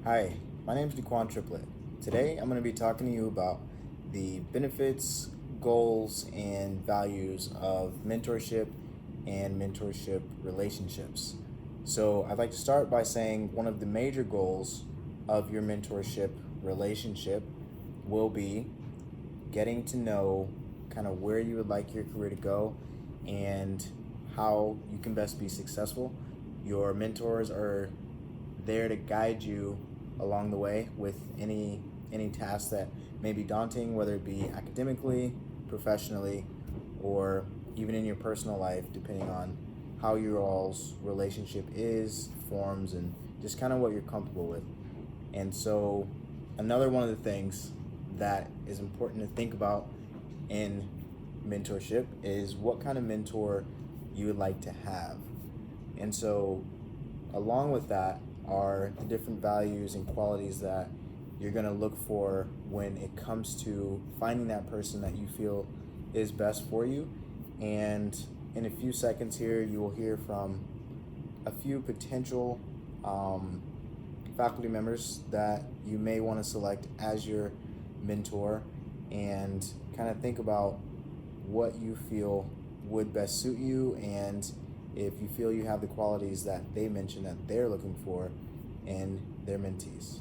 Hi, my name is Duquan Triplet. Today I'm going to be talking to you about the benefits, goals, and values of mentorship and mentorship relationships. So I'd like to start by saying one of the major goals of your mentorship relationship will be getting to know kind of where you would like your career to go and how you can best be successful. Your mentors are there to guide you along the way with any task that may be daunting, whether it be academically, professionally, or even in your personal life, depending on how your all's relationship is, forms, and just kind of what you're comfortable with. And so another one of the things that is important to think about in mentorship is what kind of mentor you would like to have. And so along with that are the different values and qualities that you're going to look for when it comes to finding that person that you feel is best for you. And in a few seconds here, you will hear from a few potential faculty members that you may want to select as your mentor, and kind of think about what you feel would best suit you, and if you feel you have the qualities that they mentioned that they're looking for in their mentees.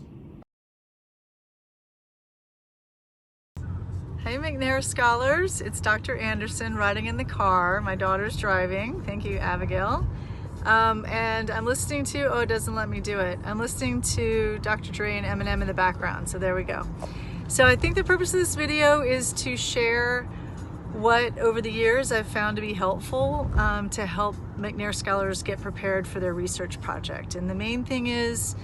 Hey McNair Scholars, it's Dr. Anderson riding in the car. My daughter's driving. Thank you, Abigail. And I'm listening to, oh, it doesn't let me do it. I'm listening to Dr. Dre and Eminem in the background, so there we go. So I think the purpose of this video is to share what over the years I've found to be helpful to help McNair Scholars get prepared for their research project. And the main thing is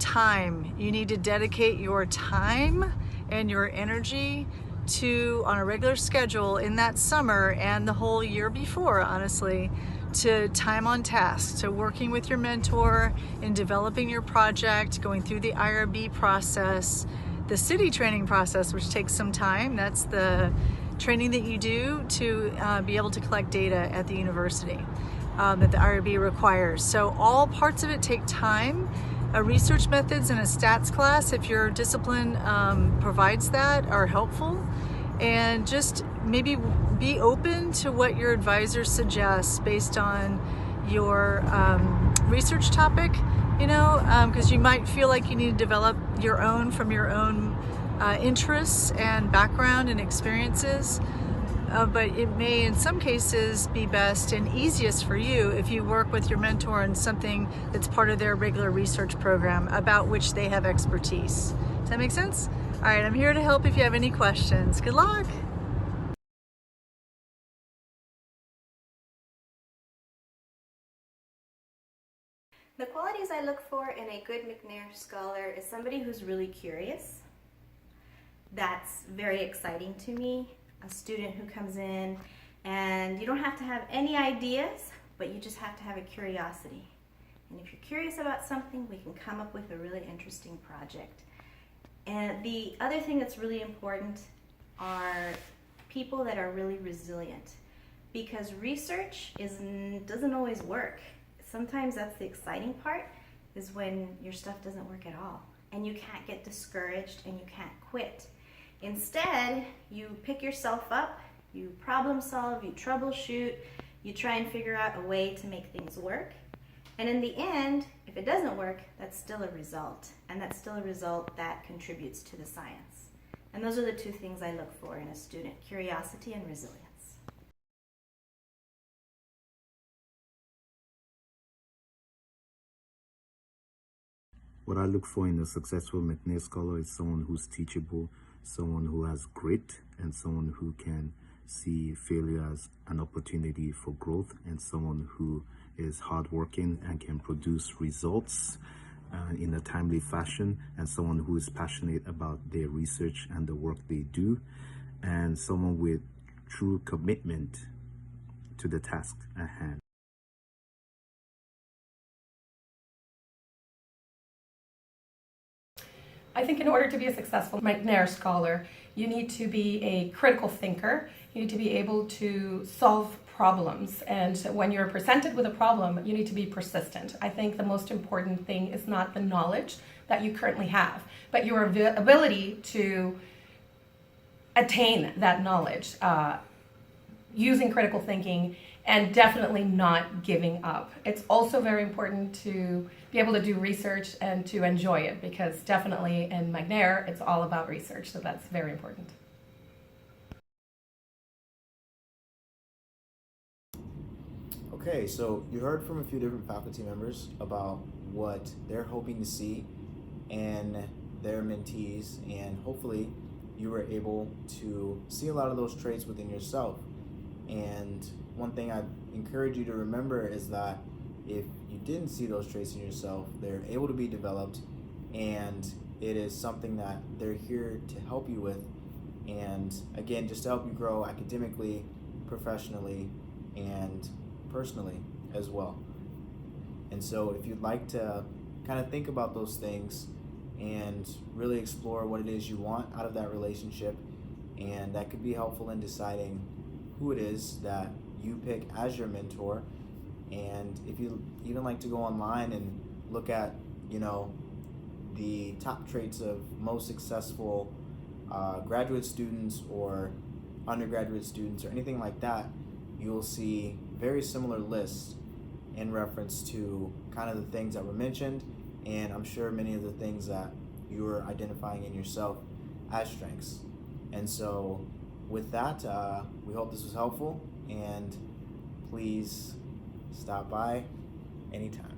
time. You need to dedicate your time and your energy to, on a regular schedule in that summer and the whole year before, honestly, to time on task, to working with your mentor in developing your project, going through the IRB process, the city training process, which takes some time. That's the training that you do to be able to collect data at the university that the IRB requires. So all parts of it take time. Research methods in a stats class, if your discipline provides that, are helpful. And just maybe be open to what your advisor suggests based on your research topic, because you might feel like you need to develop your own from your own interests and background and experiences. But it may in some cases be best and easiest for you if you work with your mentor on something that's part of their regular research program about which they have expertise. Does that make sense? All right, I'm here to help if you have any questions. Good luck. The qualities I look for in a good McNair Scholar is somebody who's really curious. That's very exciting to me. A student who comes in and you don't have to have any ideas, but you just have to have a curiosity. And if you're curious about something, we can come up with a really interesting project. And the other thing that's really important are people that are really resilient, because research doesn't always work. Sometimes that's the exciting part, is when your stuff doesn't work at all and you can't get discouraged and you can't quit. Instead, you pick yourself up, you problem solve, you troubleshoot, you try and figure out a way to make things work. And in the end, if it doesn't work, that's still a result. And that's still a result that contributes to the science. And those are the two things I look for in a student: curiosity and resilience. What I look for in a successful McNair Scholar is someone who's teachable, someone who has grit, and someone who can see failure as an opportunity for growth, and someone who is hardworking and can produce results in a timely fashion, and someone who is passionate about their research and the work they do, and someone with true commitment to the task at hand. I think in order to be a successful McNair Scholar, you need to be a critical thinker. You need to be able to solve problems. And when you're presented with a problem, you need to be persistent. I think the most important thing is not the knowledge, that you currently have, but your ability to attain that knowledge using critical thinking and definitely not giving up. It's also very important to be able to do research and to enjoy it, because definitely in McNair, it's all about research, so that's very important. Okay, so you heard from a few different faculty members about what they're hoping to see in their mentees, and hopefully you were able to see a lot of those traits within yourself. And one thing I encourage you to remember is that if you didn't see those traits in yourself, they're able to be developed, and it is something that they're here to help you with, and again, just to help you grow academically, professionally, and personally as well. And so if you'd like to kind of think about those things and really explore what it is you want out of that relationship, and that could be helpful in deciding who it is that you pick as your mentor. And if you even like to go online and look at, the top traits of most successful graduate students or undergraduate students or anything like that, you'll see very similar lists in reference to kind of the things that were mentioned, and I'm sure many of the things that you are identifying in yourself as strengths. And so with that, we hope this was helpful, and please stop by anytime.